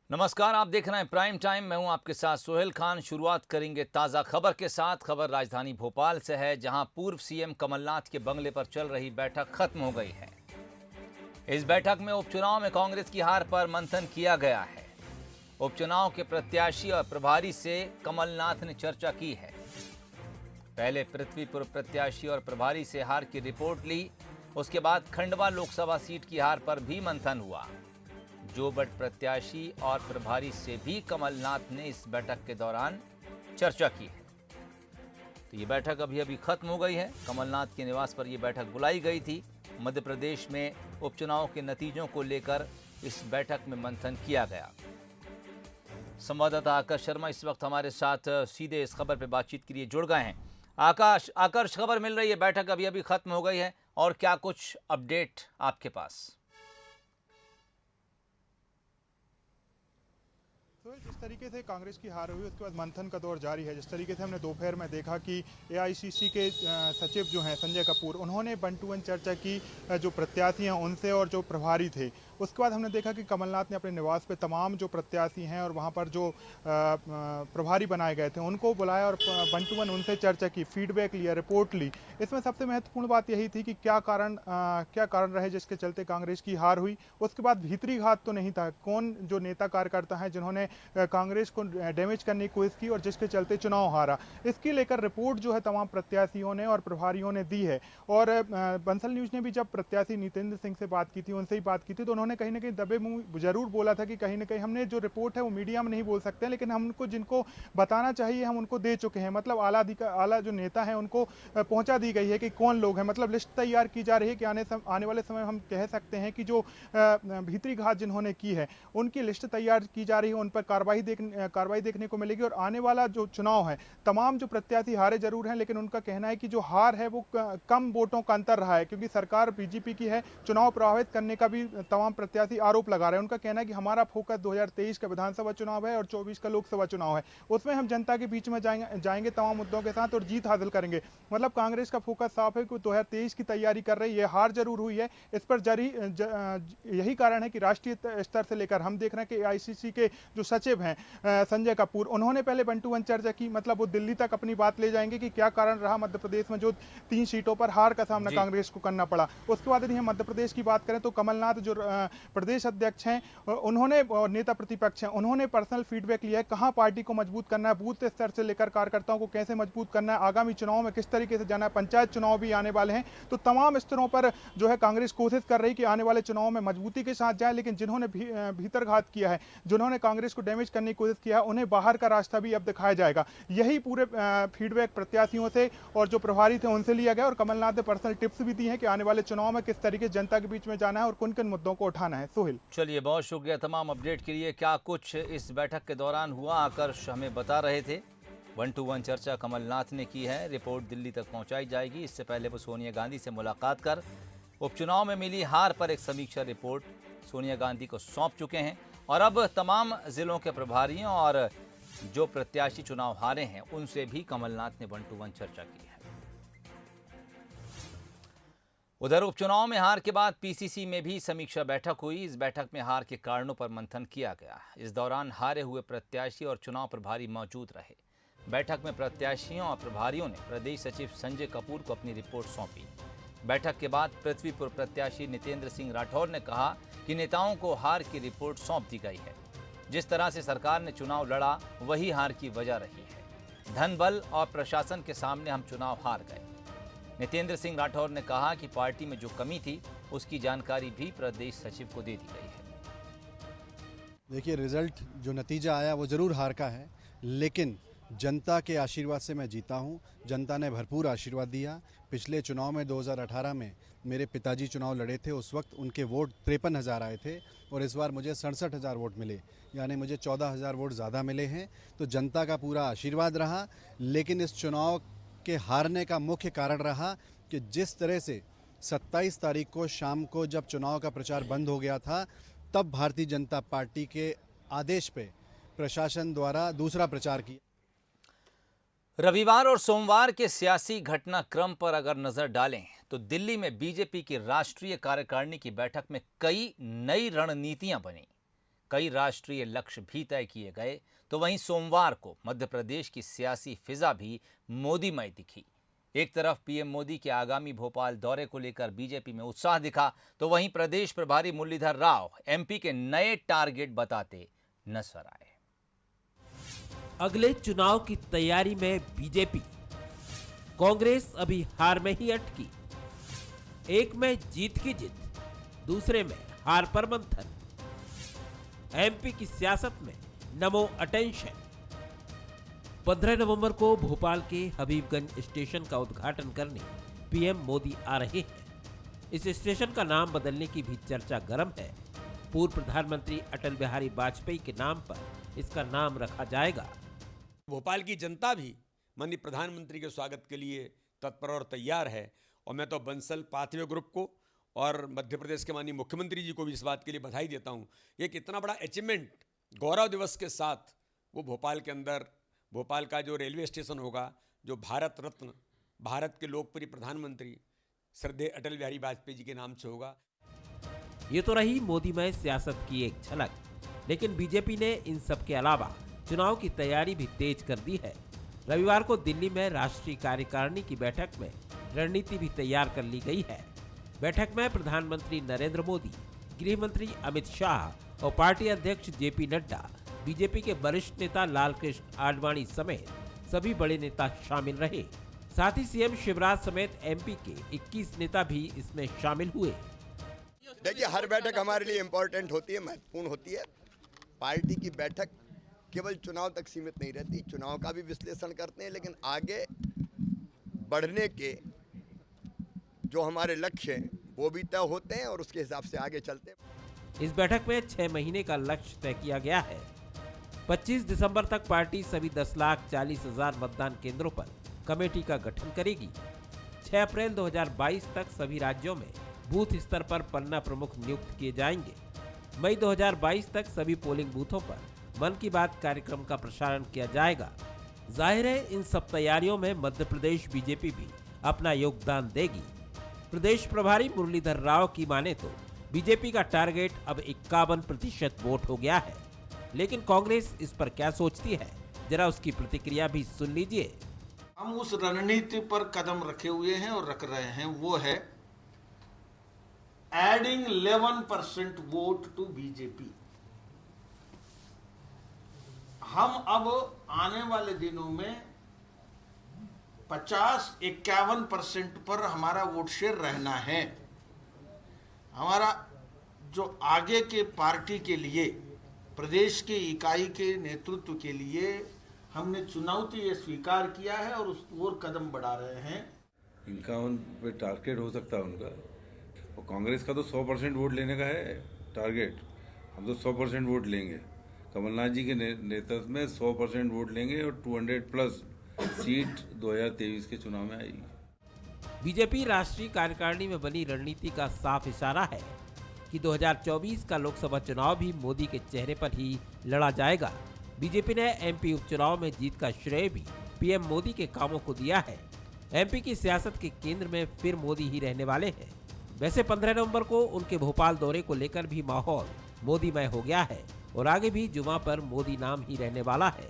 नमस्कार, आप देख रहे हैं प्राइम टाइम। मैं हूं आपके साथ सोहेल खान। शुरुआत करेंगे ताज़ा खबर के साथ। खबर राजधानी भोपाल से है, जहां पूर्व सीएम कमलनाथ के बंगले पर चल रही बैठक खत्म हो गई है। इस बैठक में उपचुनाव में कांग्रेस की हार पर मंथन किया गया है। उपचुनाव के प्रत्याशी और प्रभारी से कमलनाथ ने चर्चा की है। पहले पृथ्वीपुर प्रत्याशी और प्रभारी से हार की रिपोर्ट ली। उसके बाद खंडवा लोकसभा सीट की हार पर भी मंथन हुआ। जोबट प्रत्याशी और प्रभारी से भी कमलनाथ ने इस बैठक के दौरान चर्चा की है। तो ये बैठक अभी अभी खत्म हो गई है। कमलनाथ के निवास पर यह बैठक बुलाई गई थी। मध्य प्रदेश में उपचुनाव के नतीजों को लेकर इस बैठक में मंथन किया गया। संवाददाता आकाश शर्मा इस वक्त हमारे साथ सीधे इस खबर पर बातचीत के लिए जुड़ गए हैं। आकाश, खबर मिल रही है बैठक अभी अभी खत्म हो गई है, और क्या कुछ अपडेट आपके पास? तो जिस तरीके से कांग्रेस की हार हुई उसके बाद मंथन का दौर जारी है। जिस तरीके से हमने दोपहर में देखा कि एआईसीसी के सचिव जो हैं संजय कपूर, उन्होंने 1 to 1 चर्चा की जो प्रत्याशी हैं उनसे और जो प्रभारी थे। उसके बाद हमने देखा कि कमलनाथ ने अपने निवास पे तमाम जो प्रत्याशी हैं और वहाँ पर जो प्रभारी बनाए गए थे उनको बुलाया और 1 to 1 उनसे चर्चा की, फीडबैक लिया, रिपोर्ट ली। इसमें सबसे महत्वपूर्ण बात यही थी कि क्या कारण रहे जिसके चलते कांग्रेस की हार हुई। उसके बाद भीतरी घात तो नहीं था, कौन जो नेता कार्यकर्ता हैं जिन्होंने कांग्रेस को डैमेज करने की कोशिश की और जिसके चलते चुनाव हारा, इसकी लेकर रिपोर्ट जो है तमाम प्रत्याशियों ने और प्रभारियों ने दी है। और बंसल न्यूज ने भी जब प्रत्याशी नितेंद्र सिंह से बात की थी, उनसे ही बात की थी, तो उन्होंने कहीं ना कहीं दबे मुंह जरूर बोला था कि कहीं ना कहीं हमने जो रिपोर्ट है वो मीडिया में नहीं बोल सकते, लेकिन हमको जिनको बताना चाहिए हम उनको दे चुके हैं। मतलब आला जो नेता है उनको पहुंचा दी गई है कि कौन लोग हैं। मतलब लिस्ट तैयार की जा रही है कि आने वाले समय हम कह सकते हैं कि जो भीतरी घात जिन्होंने की है उनकी लिस्ट तैयार की जा रही है, उन पर कार्रवाई देखने को मिलेगी। और आने वाला जो चुनाव है, तमाम जो प्रत्याशी हारे जरूर हैं, लेकिन उनका कहना है कि जो हार है वो कम वोटों का अंतर रहा है, क्योंकि सरकार बीजेपी की है। चुनाव प्रभावित करने का भी तमाम प्रत्याशी आरोप लगा रहे हैं। उनका कहना है कि हमारा फोकस 2023 का विधानसभा चुनाव है और 24 का लोकसभा चुनाव है, उसमें हम जनता के बीच में जाएंगे तमाम मुद्दों के साथ और जीत हासिल करेंगे। मतलब कांग्रेस का फोकस साफ है कि 2023 की तैयारी कर रही है। हार जरूर हुई है, इस पर यही कारण है कि राष्ट्रीय स्तर से लेकर हम देख रहे हैं कि आईसीसी के जो सचिव हैं संजय कपूर, उन्होंने पहले 1 to 1 चर्चा की। मतलब वो दिल्ली तक अपनी बात ले जाएंगे कि क्या कारण रहा मध्य प्रदेश में जो 3 सीटों पर हार का सामना कांग्रेस को करना पड़ा। उसके बाद यदि हम मध्य प्रदेश की बात करें तो कमलनाथ जो प्रदेश अध्यक्ष हैं, उन्होंने और नेता प्रतिपक्ष हैं, उन्होंने पर्सनल फीडबैक लिया है कहां पार्टी को मजबूत करना है, बूथ स्तर से लेकर कार्यकर्ताओं को कैसे मजबूत करना है, आगामी चुनाव में किस तरीके से जाना है, पंचायत चुनाव भी आने वाले हैं। तो तमाम स्तरों पर जो है कांग्रेस कोशिश कर रही कि आने वाले चुनाव में मजबूती के साथ जाए, लेकिन जिन्होंने भीतरघात किया है, जिन्होंने कांग्रेस को डैमेज करने की कोशिश किया है, उन्हें बाहर का रास्ता भी अब दिखाया जाएगा। यही पूरे फीडबैक प्रत्याशियों से और जो प्रभारी थे उनसे लिया गया। और कमलनाथ ने पर्सनल टिप्स भी दी हैं कि आने वाले चुनाव में किस तरीके जनता के बीच में जाना है और किन किन मुद्दों को उठाना है। सोहेल, चलिए, बहुत शुक्रिया तमाम अपडेट के लिए। क्या कुछ इस बैठक के दौरान हुआ, आकर्ष हमें बता रहे थे। 1 to 1 चर्चा कमलनाथ ने की है, रिपोर्ट दिल्ली तक पहुंचाई जाएगी। इससे पहले वो सोनिया गांधी से मुलाकात कर उपचुनाव में मिली हार पर एक समीक्षा रिपोर्ट सोनिया गांधी को सौंप चुके हैं। और अब तमाम जिलों के प्रभारियों और जो प्रत्याशी चुनाव हारे हैं उनसे भी कमलनाथ ने 1 to 1 चर्चा की है। उधर उपचुनाव में हार के बाद पीसीसी में भी समीक्षा बैठक हुई। इस बैठक में हार के कारणों पर मंथन किया गया। इस दौरान हारे हुए प्रत्याशी और चुनाव प्रभारी मौजूद रहे। बैठक में प्रत्याशियों और प्रभारियों ने प्रदेश सचिव संजय कपूर को अपनी रिपोर्ट सौंपी। बैठक के बाद पृथ्वीपुर प्रत्याशी नितेंद्र सिंह राठौर ने कहा कि नेताओं को हार की रिपोर्ट सौंप दी गई है। जिस तरह से सरकार ने चुनाव लड़ा वही हार की वजह रही है। धन बल और प्रशासन के सामने हम चुनाव हार गए। नितेंद्र सिंह राठौर ने कहा कि पार्टी में जो कमी थी उसकी जानकारी भी प्रदेश सचिव को दे दी गई है। देखिए, रिजल्ट जो नतीजा आया वो ज़रूर हार का है, लेकिन जनता के आशीर्वाद से मैं जीता हूँ। जनता ने भरपूर आशीर्वाद दिया। पिछले चुनाव में 2018 में मेरे पिताजी चुनाव लड़े थे, उस वक्त उनके वोट 53,000 आए थे और इस बार मुझे 67,000 वोट मिले, यानी मुझे 14,000 वोट ज़्यादा मिले हैं। तो जनता का पूरा आशीर्वाद रहा। लेकिन इस चुनाव के हारने का मुख्य कारण रहा कि जिस तरह से 27 तारीख को शाम को जब चुनाव का प्रचार बंद हो गया था, तब भारतीय जनता पार्टी के आदेश पे प्रशासन द्वारा दूसरा प्रचार किया। रविवार और सोमवार के सियासी घटनाक्रम पर अगर नजर डालें तो दिल्ली में बीजेपी की राष्ट्रीय कार्यकारिणी की बैठक में कई नई रणनीतियां बनी। कई राष्ट्रीय लक्ष्य भी तय किए गए, तो वहीं सोमवार को मध्य प्रदेश की सियासी फिजा भी मोदीमय दिखी। एक तरफ पीएम मोदी के आगामी भोपाल दौरे को लेकर बीजेपी में उत्साह दिखा, तो वहीं प्रदेश प्रभारी मुरलीधर राव एमपी के नए टारगेट बताते नजर आए। अगले चुनाव की तैयारी में बीजेपी, कांग्रेस अभी हार में ही अटकी। एक में जीत की जिद, दूसरे में हार पर मंथन। एमपी की सियासत में नमो अटेंशन। 15 नवंबर को भोपाल के हबीबगंज स्टेशन का उद्घाटन करने पीएम मोदी आ रहे हैं। इस स्टेशन का नाम बदलने की भी चर्चा गर्म है। पूर्व प्रधानमंत्री अटल बिहारी वाजपेयी के नाम पर इसका नाम रखा जाएगा। भोपाल की जनता भी माननीय प्रधानमंत्री के स्वागत के लिए तत्पर और तैयार है, और मैं तो बंसल पाथवे ग्रुप को और मध्य प्रदेश के माननीय मुख्यमंत्री जी को भी इस बात के लिए बधाई देता हूं। एक इतना बड़ा अचीवमेंट गौरव दिवस के साथ वो भोपाल के अंदर, भोपाल का जो रेलवे स्टेशन होगा, जो भारत रत्न, भारत के लोकप्रिय प्रधानमंत्री श्रद्धेय अटल बिहारी वाजपेयी जी के नाम से होगा। ये तो रही मोदीमय सियासत की एक झलक, लेकिन बीजेपी ने इन सब के अलावा चुनाव की तैयारी भी तेज कर दी है। रविवार को दिल्ली में राष्ट्रीय कार्यकारिणी की बैठक में रणनीति भी तैयार कर ली गई है। बैठक में प्रधानमंत्री नरेंद्र मोदी, गृह मंत्री अमित शाह और पार्टी अध्यक्ष जेपी नड्डा, बीजेपी के वरिष्ठ नेता लालकृष्ण आडवाणी समेत सभी बड़े नेता शामिल रहे। साथ ही सीएम शिवराज समेत एमपी के 21 नेता भी इसमें शामिल हुए। देखिए, हर बैठक हमारे लिए इम्पोर्टेंट होती है, महत्वपूर्ण होती है। पार्टी की बैठक केवल चुनाव तक सीमित नहीं रहती, चुनाव का भी विश्लेषण करते हैं, लेकिन आगे बढ़ने के जो हमारे लक्ष्य हैं वो भी तय होते हैं और उसके हिसाब से आगे चलते हैं। इस बैठक में 6 महीने का लक्ष्य तय किया गया है। 25 दिसंबर तक पार्टी सभी 10,40,000 मतदान केंद्रों पर कमेटी का गठन करेगी। 6 अप्रैल 2022 तक सभी राज्यों में बूथ स्तर पर पन्ना प्रमुख नियुक्त किए जाएंगे। मई 2022 तक सभी पोलिंग बूथों पर मन की बात कार्यक्रम का प्रसारण किया जाएगा। जाहिर है इन सब तैयारियों में मध्य प्रदेश बीजेपी भी अपना योगदान देगी। प्रदेश प्रभारी मुरलीधर राव की माने तो बीजेपी का टारगेट अब 51% वोट हो गया है, लेकिन कांग्रेस इस पर क्या सोचती है, जरा उसकी प्रतिक्रिया भी सुन लीजिए। हम उस रणनीति पर कदम रखे हुए हैं और रख रहे हैं, वो है एडिंग 11% वोट टू बीजेपी। हम अब आने वाले दिनों में 50-51% पर हमारा वोट शेयर रहना है। हमारा जो आगे के पार्टी के लिए, प्रदेश की इकाई के नेतृत्व के लिए हमने चुनौती ये स्वीकार किया है और उस ओर कदम बढ़ा रहे हैं। इनका उन पे टारगेट हो सकता है उनका, और कांग्रेस का तो 100% वोट लेने का है टारगेट। हम तो 100% वोट लेंगे, कमलनाथ जी के नेतृत्व में 100% वोट लेंगे और 200+ सीट 2023 के चुनाव में आएगी। बीजेपी राष्ट्रीय कार्यकारिणी में बनी रणनीति का साफ इशारा है कि 2024 का लोकसभा चुनाव भी मोदी के चेहरे पर ही लड़ा जाएगा। बीजेपी ने एमपी उपचुनाव में जीत का श्रेय भी पीएम मोदी के कामों को दिया है। एमपी की सियासत के केंद्र में फिर मोदी ही रहने वाले हैं। वैसे 15 नवंबर को उनके भोपाल दौरे को लेकर भी माहौल मोदीमय हो गया है और आगे भी जुमा पर मोदी नाम ही रहने वाला है।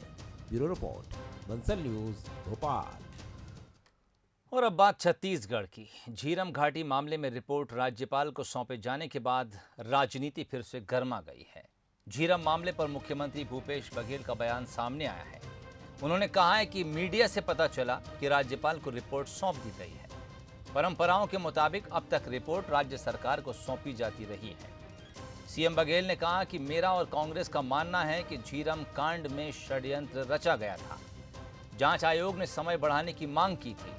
Bureau report, Bansal news, Bhopal. और अब बात छत्तीसगढ़ की। झीरम घाटी मामले में रिपोर्ट राज्यपाल को सौंपे जाने के बाद राजनीति फिर से गर्मा गई है। झीरम मामले पर मुख्यमंत्री भूपेश बघेल का बयान सामने आया है। उन्होंने कहा है कि मीडिया से पता चला कि राज्यपाल को रिपोर्ट सौंप दी गई है। परंपराओं के मुताबिक अब तक रिपोर्ट राज्य सरकार को सौंपी जाती रही है। सीएम बघेल ने कहा कि मेरा और कांग्रेस का मानना है कि झीरम कांड में षड्यंत्र रचा गया था। जांच आयोग ने समय बढ़ाने की मांग की थी।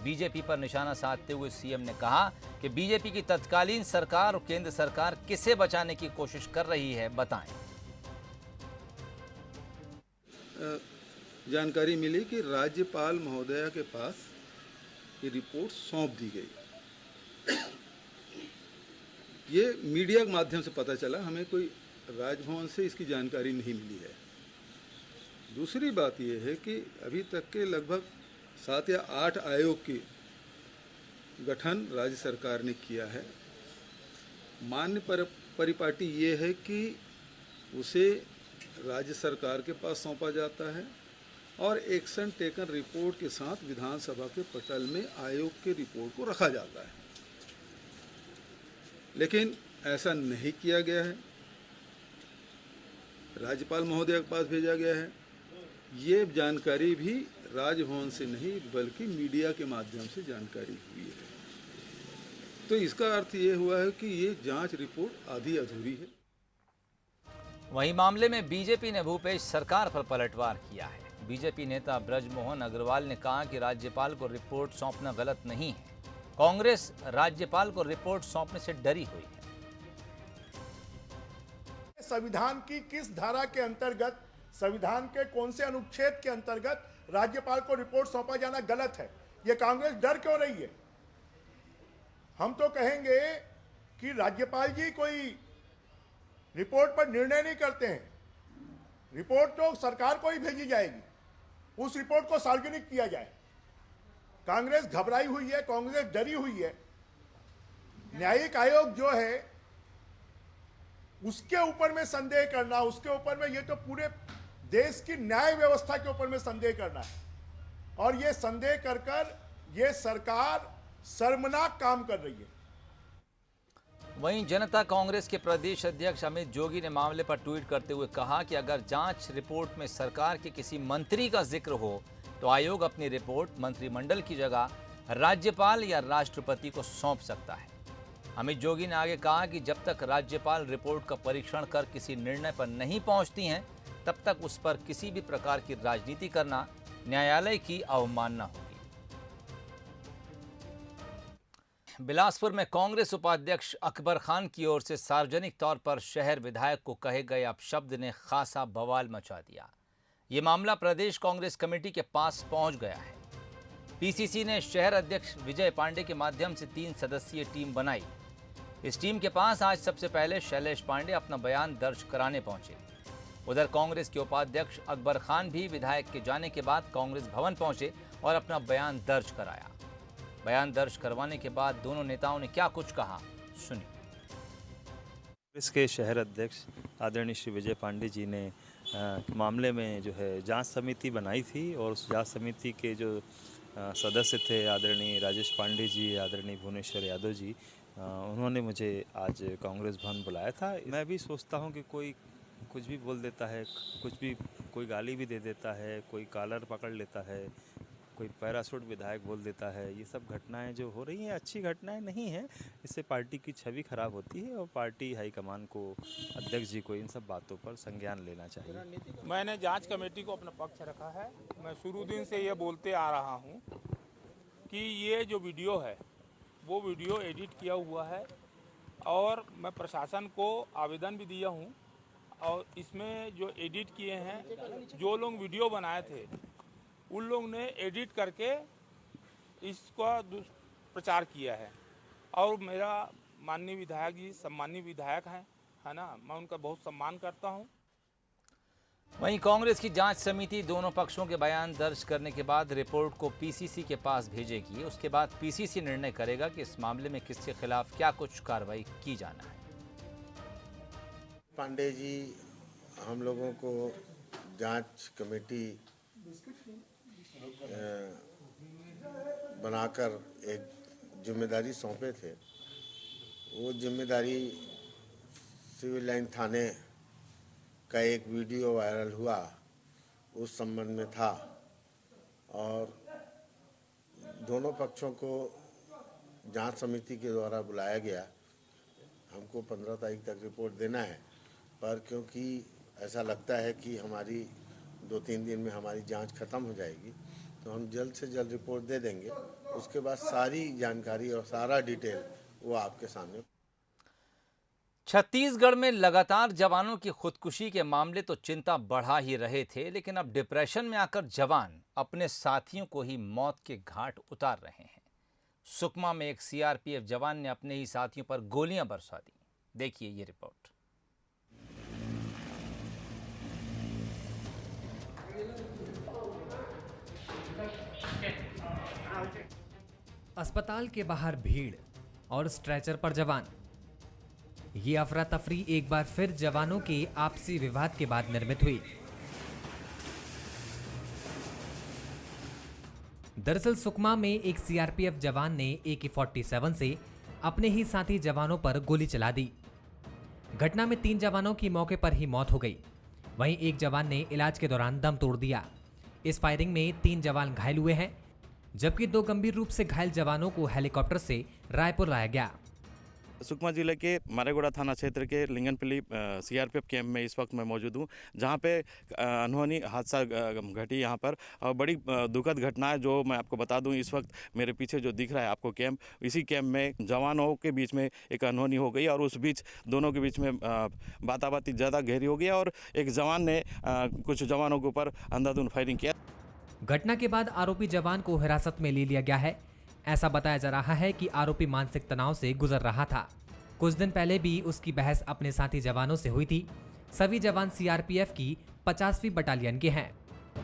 बीजेपी पर निशाना साधते हुए सीएम ने कहा कि बीजेपी की तत्कालीन सरकार और केंद्र सरकार किसे बचाने की कोशिश कर रही है, बताएं। जानकारी मिली कि राज्यपाल महोदया के पास ये रिपोर्ट सौंप दी गई। ये मीडिया के माध्यम से पता चला, हमें कोई राजभवन से इसकी जानकारी नहीं मिली है। दूसरी बात यह है कि अभी तक के लगभग 7 या 8 आयोग की गठन राज्य सरकार ने किया है। मान्य परिपाटी ये है कि उसे राज्य सरकार के पास सौंपा जाता है और एक्शन टेकन रिपोर्ट के साथ विधानसभा के पटल में आयोग के रिपोर्ट को रखा जाता है। लेकिन ऐसा नहीं किया गया है, राज्यपाल महोदय के पास भेजा गया है। ये जानकारी भी राजभवन से नहीं बल्कि मीडिया के माध्यम से जानकारी हुई है। तो इसका अर्थ ये हुआ है कि ये जांच रिपोर्ट आधी अधूरी है। वहीं मामले में बीजेपी ने भूपेश सरकार पर पलटवार किया है। बीजेपी नेता ब्रजमोहन अग्रवाल ने कहा कि राज्यपाल को रिपोर्ट सौंपना गलत नहीं है। कांग्रेस राज्यपाल को रिपोर्ट सौंपने से डरी हुई है। संविधान की किस धारा के अंतर्गत, संविधान के कौन से अनुच्छेद के अंतर्गत राज्यपाल को रिपोर्ट सौंपा जाना गलत है? ये कांग्रेस डर क्यों रही है? हम तो कहेंगे कि राज्यपाल जी कोई रिपोर्ट पर निर्णय नहीं करते हैं। रिपोर्ट तो सरकार को ही भेजी जाएगी, उस रिपोर्ट को सार्वजनिक किया जाए। कांग्रेस घबराई हुई है, कांग्रेस डरी हुई है। न्यायिक आयोग जो है उसके ऊपर में संदेह करना, उसके ऊपर में, ये तो पूरे देश की न्याय व्यवस्था के ऊपर में संदेह करना है। और ये संदेह कर कर ये सरकार शर्मनाक काम कर रही है। वहीं जनता कांग्रेस के प्रदेश अध्यक्ष अमित जोगी ने मामले पर ट्वीट करते हुए कहा कि अगर जांच रिपोर्ट में सरकार के किसी मंत्री का जिक्र हो तो आयोग अपनी रिपोर्ट मंत्रिमंडल की जगह राज्यपाल या राष्ट्रपति को सौंप सकता है। अमित जोगी ने आगे कहा कि जब तक राज्यपाल रिपोर्ट का परीक्षण कर किसी निर्णय पर नहीं पहुंचती हैं, तब तक उस पर किसी भी प्रकार की राजनीति करना न्यायालय की अवमानना होगी। बिलासपुर में कांग्रेस उपाध्यक्ष अकबर खान की ओर से सार्वजनिक तौर पर शहर विधायक को कहे गए अपशब्द ने खासा बवाल मचा दिया। ये मामला प्रदेश कांग्रेस कमेटी के पास पहुंच गया है। पीसीसी ने शहर अध्यक्ष विजय पांडे के माध्यम से 3 सदस्यीय टीम बनाई। इस टीम के पास आज सबसे पहले शैलेश पांडे अपना बयान दर्ज कराने पहुंचे। उधर कांग्रेस के उपाध्यक्ष अकबर खान भी विधायक के जाने के बाद कांग्रेस भवन पहुंचे और अपना बयान दर्ज कराया। बयान दर्ज करवाने के बाद दोनों नेताओं ने क्या कुछ कहा, सुनिए। कांग्रेस के शहर अध्यक्ष आदरणीय श्री विजय पांडे जी ने मामले में जो है जांच समिति बनाई थी और उस जांच समिति के जो सदस्य थे आदरणीय राजेश पांडे जी, आदरणीय भुवनेश्वर यादव जी, उन्होंने मुझे आज कांग्रेस भवन बुलाया था। मैं भी सोचता हूं कि कोई कुछ भी बोल देता है, कुछ भी, कोई गाली भी दे देता है, कोई कॉलर पकड़ लेता है, कोई पैराशूट विधायक बोल देता है। ये सब घटनाएं जो हो रही हैं अच्छी घटनाएं नहीं हैं। इससे पार्टी की छवि खराब होती है और पार्टी हाईकमान को, अध्यक्ष जी को इन सब बातों पर संज्ञान लेना चाहिए। मैंने जांच कमेटी को अपना पक्ष रखा है। मैं शुरू दिन से ये बोलते आ रहा हूँ कि ये जो वीडियो है वो वीडियो एडिट किया हुआ है और मैं प्रशासन को आवेदन भी दिया हूँ। और इसमें जो एडिट किए हैं, जो लोग वीडियो बनाए थे उन लोग ने एडिट करके इसका प्रचार किया है। और मेरा माननीय विधायक जी सम्मानीय विधायक हैं, है ना, मैं उनका बहुत सम्मान करता हूं। वहीं कांग्रेस की जांच समिति दोनों पक्षों के बयान दर्ज करने के बाद रिपोर्ट को पीसीसी के पास भेजेगी। उसके बाद पीसीसी निर्णय करेगा कि इस मामले में किसके खिलाफ क्या कुछ कार्रवाई की जाना है। पांडे जी हम लोगों को जांच कमेटी बनाकर एक जिम्मेदारी सौंपे थे। वो जिम्मेदारी सिविल लाइन थाने का एक वीडियो वायरल हुआ, उस संबंध में था। और दोनों पक्षों को जांच समिति के द्वारा बुलाया गया। हमको 15 तारीख तक रिपोर्ट देना है, पर क्योंकि ऐसा लगता है कि हमारी 2-3 दिन में हमारी जांच खत्म हो जाएगी, तो हम जल्द से जल्द रिपोर्ट दे देंगे। उसके बाद सारी जानकारी और सारा डिटेल वो आपके सामने। छत्तीसगढ़ में लगातार जवानों की खुदकुशी के मामले तो चिंता बढ़ा ही रहे थे, लेकिन अब डिप्रेशन में आकर जवान अपने साथियों को ही मौत के घाट उतार रहे हैं। सुकमा में एक सीआरपीएफ जवान ने अपने ही साथियों पर गोलियां बरसा दी। देखिए ये रिपोर्ट। अस्पताल के बाहर भीड़ और स्ट्रेचर पर जवान। ये अफरा तफरी एक बार फिर जवानों के आपसी विवाद के बाद निर्मित हुई। दरअसल सुकमा में एक सीआरपीएफ जवान ने AK-47 से अपने ही साथी जवानों पर गोली चला दी। घटना में 3 जवानों की मौके पर ही मौत हो गई। वहीं एक जवान ने इलाज के दौरान दम तोड़ दिया। इस फायरिंग में 3 जवान घायल हुए हैं, जबकि 2 गंभीर रूप से घायल जवानों को हेलीकॉप्टर से रायपुर लाया गया। सुकमा जिले के मारेगोड़ा थाना क्षेत्र के लिंगनपल्ली सीआरपीएफ कैंप में इस वक्त मैं मौजूद हूं, जहां पे अनहोनी हादसा घटी यहाँ पर। और बड़ी दुखद घटना है जो मैं आपको बता दूं। इस वक्त मेरे पीछे जो दिख रहा है आपको कैंप, इसी कैंप में जवानों के बीच में एक अनहोनी हो गई और उस बीच दोनों के बीच में बाताबाती ज़्यादा गहरी हो गई और एक जवान ने कुछ जवानों के ऊपर अंधाधुंध फायरिंग किया। घटना के बाद आरोपी जवान को हिरासत में ले लिया गया है। ऐसा बताया जा रहा है कि आरोपी मानसिक तनाव से गुजर रहा था। कुछ दिन पहले भी उसकी बहस अपने साथी जवानों से हुई थी। सभी जवान सीआरपीएफ की 50वीं बटालियन के हैं।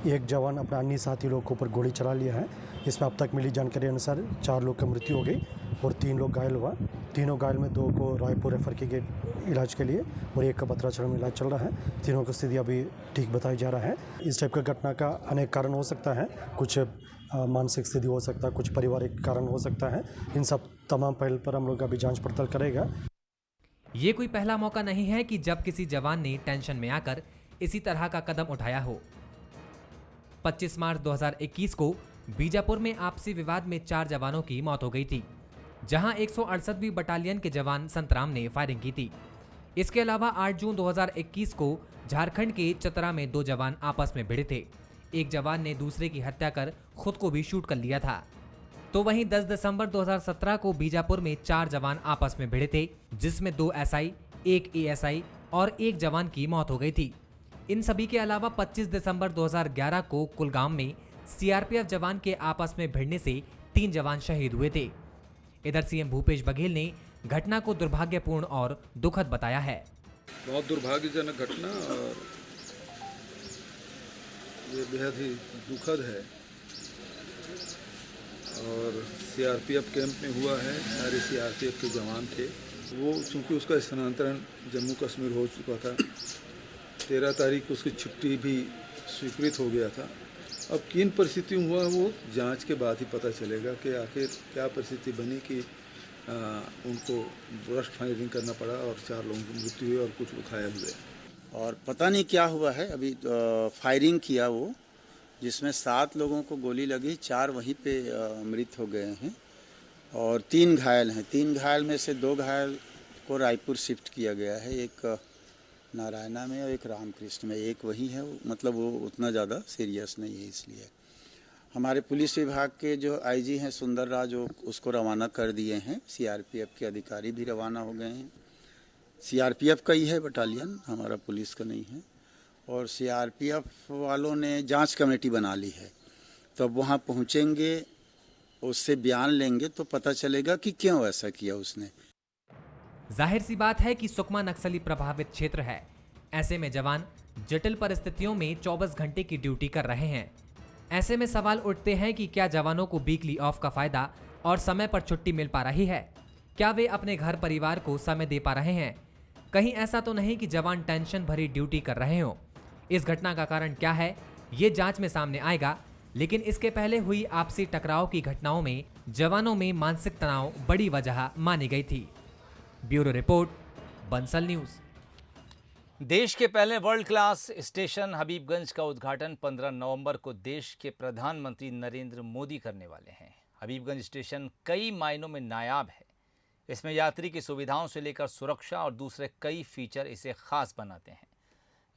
एक जवान अपने अन्य साथी लोगों के ऊपर गोली चला लिया है। इसमें अब तक मिली जानकारी अनुसार 4 लोग की मृत्यु हो गई और 3 लोग घायल हुआ। तीनों घायल में 2 को रायपुर रेफर किए गए इलाज के लिए और 1 का बतराचरण में इलाज चल रहा है। तीनों की स्थिति अभी ठीक बताई जा रहा है। इस टाइप का घटना का अनेक कारण हो सकता है। कुछ मानसिक स्थिति हो सकता है, कुछ पारिवारिक कारण हो सकता है। इन सब तमाम पहल पर हम लोग अभी जांच पड़ताल करेगा। ये कोई पहला मौका नहीं है कि जब किसी जवान ने टेंशन में आकर इसी तरह का कदम उठाया हो। 25 मार्च 2021 को बीजापुर में आपसी विवाद में 4 जवानों की मौत हो गई थी, जहां 168वीं बटालियन के जवान संतराम ने फायरिंग की थी। इसके अलावा 8 जून 2021 को झारखंड के चतरा में 2 जवान आपस में भिड़े थे। एक जवान ने दूसरे की हत्या कर खुद को भी शूट कर लिया था। तो वहीं 10 दिसंबर 2017 को बीजापुर में 4 जवान आपस में भिड़े थे, जिसमें 2 SI, 1 ASI और 1 जवान की मौत हो गई थी। इन सभी के अलावा 25 दिसंबर 2011 को कुलगाम में सीआरपीएफ जवान के आपस में भिड़ने से 3 जवान शहीद हुए थे। इधर सीएम भूपेश बघेल ने घटना को दुर्भाग्यपूर्ण और दुखद बताया है। बहुत दुर्भाग्यजनक घटना और ये बेहद ही दुखद है और सीआरपीएफ कैंप में हुआ है। सारे सीआरपीएफ के जवान थे। वो चूँकि उसका स्थानांतरण जम्मू कश्मीर हो चुका था, 13 तारीख को उसकी छुट्टी भी स्वीकृत हो गया था। अब किन परिस्थितियों हुआ वो जांच के बाद ही पता चलेगा कि आखिर क्या परिस्थिति बनी कि उनको ब्रस्ट फायरिंग करना पड़ा और 4 लोगों की मृत्यु हुई और कुछ घायल हुए। और पता नहीं क्या हुआ है। अभी फायरिंग किया वो, जिसमें 7 लोगों को गोली लगी, 4 वहीं पे मृत हो गए हैं और 3 घायल हैं। 3 घायल में से 2 घायल को रायपुर शिफ्ट किया गया है, एक नारायणा में और एक रामकृष्ण में। एक वही है, मतलब वो उतना ज़्यादा सीरियस नहीं है। इसलिए हमारे पुलिस विभाग के जो आईजी हैं सुंदर राज, उसको रवाना कर दिए हैं। सीआरपीएफ के अधिकारी भी रवाना हो गए हैं। सीआरपीएफ का ही है बटालियन, हमारा पुलिस का नहीं है। और सीआरपीएफ वालों ने जांच कमेटी बना ली है, तो अब वहाँ पहुँचेंगे, उससे बयान लेंगे तो पता चलेगा कि क्यों ऐसा किया उसने। जाहिर सी बात है कि सुकमा नक्सली प्रभावित क्षेत्र है। ऐसे में जवान जटिल परिस्थितियों में 24 घंटे की ड्यूटी कर रहे हैं। ऐसे में सवाल उठते हैं कि क्या जवानों को वीकली ऑफ का फायदा और समय पर छुट्टी मिल पा रही है? क्या वे अपने घर परिवार को समय दे पा रहे हैं? कहीं ऐसा तो नहीं कि जवान टेंशन भरी ड्यूटी कर रहे हो? इस घटना का कारण क्या है, ये जांच में सामने आएगा। लेकिन इसके पहले हुई आपसी टकराव की घटनाओं में जवानों में मानसिक तनाव बड़ी वजह मानी गई थी। Bureau report, Bansal news. देश के पहले वर्ल्ड क्लास स्टेशन हबीबगंज का उद्घाटन 15 नवंबर को देश के प्रधानमंत्री नरेंद्र मोदी करने वाले हैं। हबीबगंज स्टेशन कई मायनों में नायाब है। इसमें यात्री की सुविधाओं से लेकर सुरक्षा और दूसरे कई फीचर इसे खास बनाते हैं।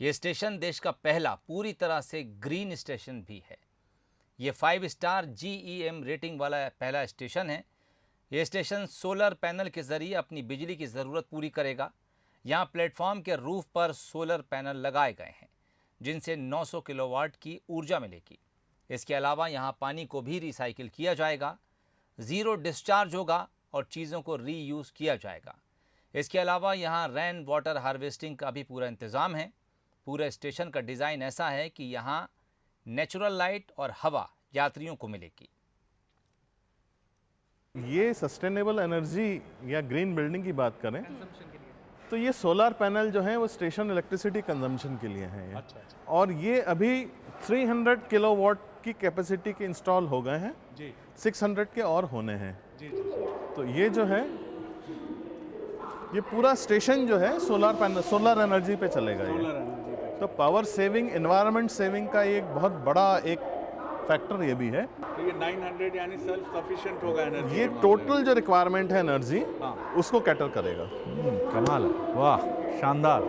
ये स्टेशन देश का पहला पूरी तरह से ग्रीन स्टेशन भी है। ये 5 स्टार GEM रेटिंग वाला पहला स्टेशन है। ये स्टेशन सोलर पैनल के जरिए अपनी बिजली की ज़रूरत पूरी करेगा। यहाँ प्लेटफॉर्म के रूफ पर सोलर पैनल लगाए गए हैं, जिनसे 900 किलोवाट की ऊर्जा मिलेगी। इसके अलावा यहाँ पानी को भी रिसाइकिल किया जाएगा, ज़ीरो डिस्चार्ज होगा और चीज़ों को रीयूज़ किया जाएगा। इसके अलावा यहाँ रेन वाटर हार्वेस्टिंग का भी पूरा इंतज़ाम है। पूरे स्टेशन का डिज़ाइन ऐसा है कि यहाँ नेचुरल लाइट और हवा यात्रियों को मिलेगी। ये सस्टेनेबल एनर्जी या ग्रीन बिल्डिंग की बात करें तो ये सोलर पैनल जो है वो स्टेशन इलेक्ट्रिसिटी कंजम्पशन के लिए हैं ये। अच्छा। और ये अभी 300 किलोवाट की कैपेसिटी के इंस्टॉल हो गए हैं जी 600 के और होने हैं। जी जी तो ये जो है ये पूरा स्टेशन जो है सोलर पैनल सोलर एनर्जी पे चलेगा ये। तो पावर सेविंग एनवायरनमेंट सेविंग का एक बहुत बड़ा एक फैक्टर ये भी है। तो ये 900 यानी सेल्फ सफिशिएंट होगा एनर्जी। ये टोटल जो रिक्वायरमेंट है एनर्जी हाँ। उसको कैटर करेगा। कमाल है, वाह शानदार।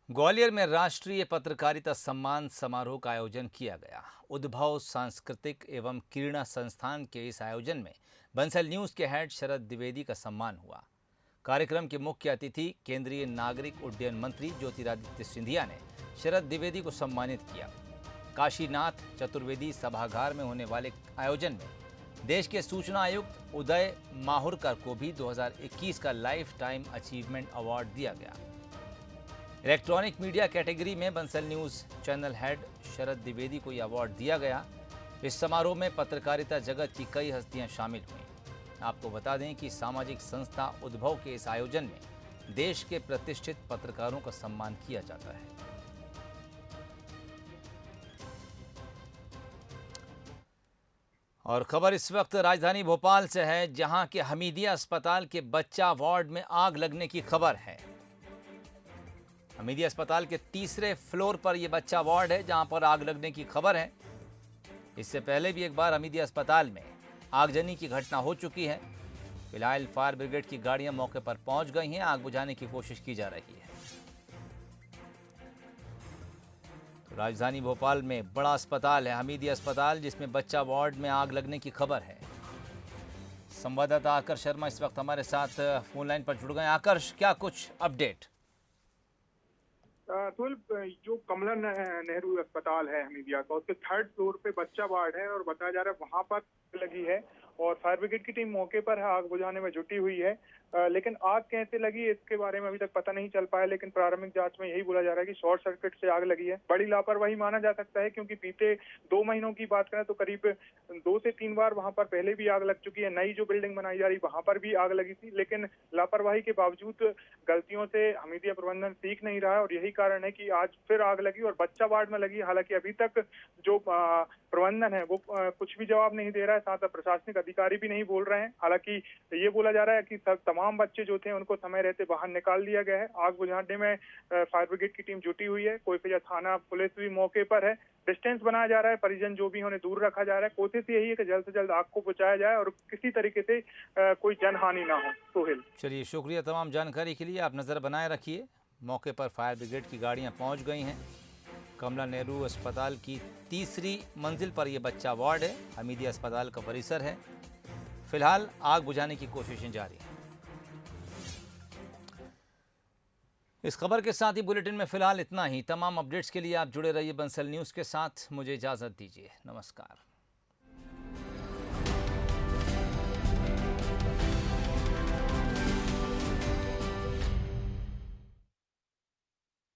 ग्वालियर में राष्ट्रीय पत्रकारिता सम्मान समारोह का आयोजन किया गया। उद्भव सांस्कृतिक एवं क्रीड़ा संस्थान के इस आयोजन में बंसल न्यूज के हेड शरद द्विवेदी का सम्मान हुआ। कार्यक्रम के मुख्य अतिथि केंद्रीय नागरिक उड्डयन मंत्री ज्योतिरादित्य सिंधिया ने शरद द्विवेदी को सम्मानित किया। काशीनाथ चतुर्वेदी सभागार में होने वाले आयोजन में देश के सूचना आयुक्त उदय माहुरकर को भी 2021 का लाइफ टाइम अचीवमेंट अवार्ड दिया गया। इलेक्ट्रॉनिक मीडिया कैटेगरी में बंसल न्यूज चैनल हेड शरद द्विवेदी को यह अवार्ड दिया गया। इस समारोह में पत्रकारिता जगत की कई हस्तियां शामिल हुईं। आपको बता दें कि सामाजिक संस्था उद्भव के इस आयोजन में देश के प्रतिष्ठित पत्रकारों का सम्मान किया जाता है। और खबर इस वक्त राजधानी भोपाल से है, जहां के हमीदिया अस्पताल के बच्चा वार्ड में आग लगने की खबर है। हमीदिया अस्पताल के तीसरे फ्लोर पर यह बच्चा वार्ड है, जहां पर आग लगने की खबर है। इससे पहले भी एक बार हमीदिया अस्पताल में आगजनी की घटना हो चुकी है। फिलहाल फायर ब्रिगेड की गाड़ियां मौके पर पहुंच गई हैं। आग बुझाने की कोशिश की जा रही है। तो राजधानी भोपाल में बड़ा अस्पताल है हमीदिया अस्पताल, जिसमें बच्चा वार्ड में आग लगने की खबर है। संवाददाता आकर्ष शर्मा इस वक्त हमारे साथ फोन लाइन पर जुड़ गए। आकर्ष, क्या कुछ अपडेट? जो कमला नेहरू अस्पताल है हमीदिया का, उसके 3rd फ्लोर पे बच्चा वार्ड है और बताया जा रहा है वहां पर लगी है और फायर ब्रिगेड की टीम मौके पर है, आग बुझाने में जुटी हुई है। लेकिन आग कैसे लगी इसके बारे में अभी तक पता नहीं चल पाया, लेकिन प्रारंभिक जांच में यही बोला जा रहा है कि शॉर्ट सर्किट से आग लगी है। बड़ी लापरवाही माना जा सकता है, क्योंकि बीते 2 महीनों की बात करें तो करीब 2 से 3 बार वहां पर पहले भी आग लग चुकी है। नई जो बिल्डिंग बनाई जा रही वहां पर भी आग लगी थी, लेकिन लापरवाही के बावजूद गलतियों से हमीदिया प्रबंधन सीख नहीं रहा है और यही कारण है कि आज फिर आग लगी और बच्चा वार्ड में लगी। हालांकि अभी तक जो प्रबंधन है वो कुछ भी जवाब नहीं दे रहा है, साथ प्रशासनिक अधिकारी भी नहीं बोल रहे हैं। हालांकि ये बोला जा रहा है कि तमाम बच्चे जो थे उनको समय रहते बाहर निकाल दिया गया है। आग बुझाने में फायर ब्रिगेड की टीम जुटी हुई है। कोईफिजा थाना पुलिस भी मौके पर है। डिस्टेंस बनाया जा रहा है, परिजन जो भी उन्हें दूर रखा जा रहा है। कोशिश यही है कि जल्द से जल्द आग को बुझाया जाए और किसी तरीके से कोई जनहानि ना हो। सोहेल, चलिए, शुक्रिया तमाम जानकारी के लिए। आप नज़र बनाए रखिए। मौके पर फायर ब्रिगेड की गाड़ियां पहुंच गई हैं। कमला नेहरू अस्पताल की तीसरी मंजिल पर यह बच्चा वार्ड है। हमीदिया अस्पताल का परिसर है। फिलहाल आग बुझाने की कोशिशें जारी हैं। इस खबर के साथ ही बुलेटिन में फिलहाल इतना ही। तमाम अपडेट्स के लिए आप जुड़े रहिए बंसल न्यूज़ के साथ। मुझे इजाज़त दीजिए। नमस्कार।